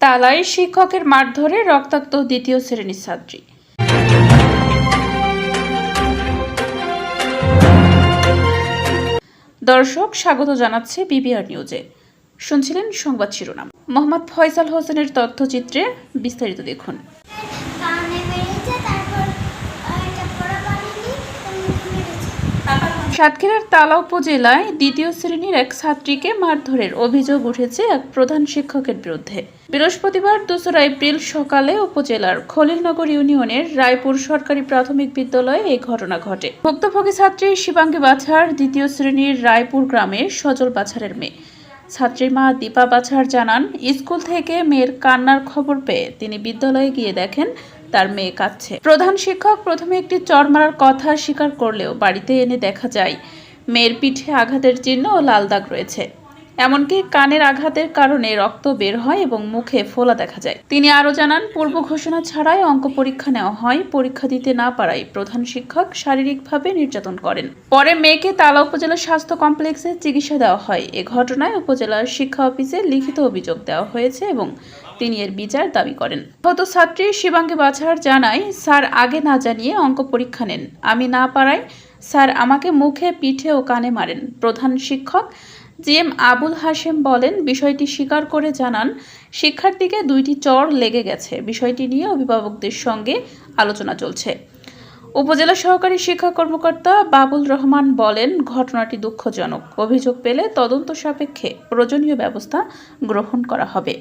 তালায় শিক্ষকের মারধরে রক্তাক্ত দ্বিতীয় শ্রেণীর ছাত্রী। দর্শক, স্বাগত জানাচ্ছে বিবিআর নিউজে। শুনছিলেন সংবাদ শিরোনাম। মোহাম্মদ ফয়সাল হোসেনের তথ্যচিত্রে বিস্তারিত দেখুন। সাতক্ষীরার তালা উপজেলায় দ্বিতীয় শ্রেণীর এক ছাত্রীকে মারধরের অভিযোগ উঠেছে এক প্রধান শিক্ষকের বিরুদ্ধে। বৃহস্পতিবার 2 এপ্রিল সকালে উপজেলার খলিলনগর ইউনিয়নের রায়পুর সরকারি প্রাথমিক বিদ্যালয়ে এই ঘটনা ঘটে। ভুক্তভোগী ছাত্রী শিবাঙ্গী বাছার দ্বিতীয় শ্রেণীর রায়পুর গ্রামের সজল বাছারের মেয়ে। ছাত্রীর মা দীপা বাছার জানান, স্কুল থেকে মেয়ের কান্নার খবর পেয়ে তিনি বিদ্যালয়ে গিয়ে দেখেন তার মেয়ে কাঁদছে। প্রধান শিক্ষক প্রথমে একটি চড় মারার কথা স্বীকার করলেও বাড়িতে এনে দেখা যায় মেয়ের পিঠে আঘাতের চিহ্ন ও লাল দাগ রয়েছে। এমনকি কানের আঘাতের কারণে রক্ত বের হয় এবং মুখে ফোলা দেখা যায়। তিনি আরও জানান, পূর্ব ঘোষণা ছাড়াই অঙ্ক পরীক্ষা নেওয়া হয়। পরীক্ষা দিতে না পারায় প্রধান শিক্ষক শারীরিকভাবে নির্যাতন করেন। পরে মেয়েকে তালা উপজেলা স্বাস্থ্য কমপ্লেক্সে চিকিৎসা দেওয়া হয়। এ ঘটনায় উপজেলার শিক্ষা অফিসে লিখিত অভিযোগ দেওয়া হয়েছে এবং তিনি এর বিচার দাবি করেন। আহত ছাত্রী শিবাঙ্গী বাছার জানায়, স্যার আগে না জানিয়ে অঙ্ক পরীক্ষা নেন, আমি না পারায় স্যার আমাকে মুখে, পিঠে ও কানে মারেন। প্রধান শিক্ষক জিএম আবুল হাশেম বলেন, বিষয়টি স্বীকার করে জানান, শিক্ষার্থীকে 2টি চড় লেগে গেছে। বিষয়টি নিয়ে অভিভাবকদের সঙ্গে আলোচনা চলছে। উপজেলা সহকারী শিক্ষা কর্মকর্তা বাবুল রহমান বলেন, ঘটনাটি দুঃখজনক। অভিযোগ পেলে তদন্ত সাপেক্ষে প্রয়োজনীয় ব্যবস্থা গ্রহণ করা হবে।